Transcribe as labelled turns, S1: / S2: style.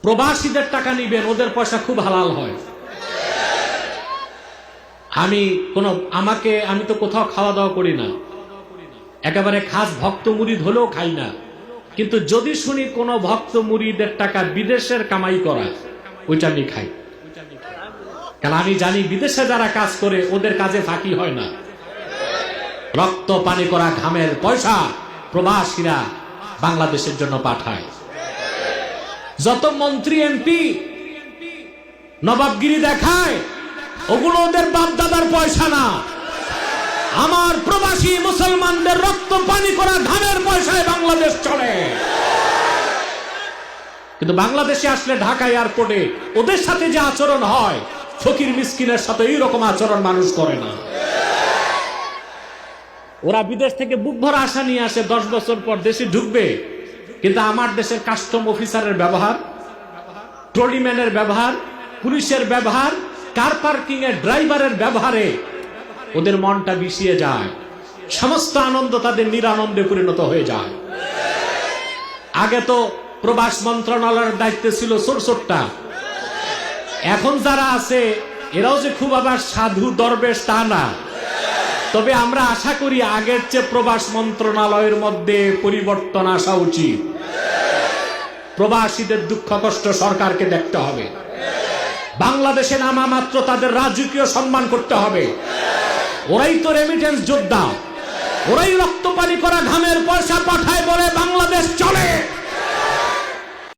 S1: প্রবাসীদের টাকা নিবেন, ওদের পয়সা খুব হালাল হয়। আমি তো কোথাও খাওয়া দাওয়া করি না, একেবারে খাস ভক্ত মুরিদ হলেও খাই না, কিন্তু যদি শুনি কোন ভক্ত মুরিদের টাকা বিদেশের কামাই করা, ওইটা আমি খাই। কারণ আমি জানি বিদেশে যারা কাজ করে ওদের কাজে ফাঁকি হয় না। রক্ত পানি করা ঘামের পয়সা প্রবাসীরা বাংলাদেশের জন্য পাঠায়। যত মন্ত্রী এমপি নবাবগিরি দেখায়, ওগুলো ওদের বাপ দাদার পয়সা না, আমার প্রবাসী মুসলমানদের রক্ত পানি করা ঘামের পয়সায় বাংলাদেশ চলে। কিন্তু বাংলাদেশে আসলে ঢাকা এয়ারপোর্টে ওদের সাথে যে আচরণ হয়, ফকির মিসকিনের সাথে এইরকম আচরণ মানুষ করে না। ওরা বিদেশ থেকে বুক ভরা আশা নিয়ে আসে 10 বছর পর দেশে ঢুকবে, কিন্তু আমার দেশের কাস্টম অফিসারের ব্যবহার, ট্রলিম্যানের ব্যবহার, পুলিশের ব্যবহার, কার পার্কিং এর ড্রাইভারের ব্যবহারে ওদের মনটা বিষিয়ে যায়, সমস্ত আনন্দ তাদের নিরানন্দে পরিণত হয়ে যায়। আগে তো প্রবাস মন্ত্রণালয়ের দায়িত্বে ছিল ছোটটা, এখন যারা আছে এরাও যে খুব আবার সাধু দরবেশ তা না। তবে আমরা আশা করি আগের চেয়ে প্রবাস মন্ত্রণালয়ের মধ্যে পরিবর্তন আসা উচিত। প্রবাসীদের দুঃখ কষ্ট সরকারকে দেখতে হবে, বাংলাদেশে নামা মাত্র তাদের রাজকীয় সম্মান করতে হবে। ওরাই তো রেমিটেন্স যোদ্ধা, ওরাই রক্ত পানি করা ঘামের পয়সা পাঠায় বলে বাংলাদেশ চলে।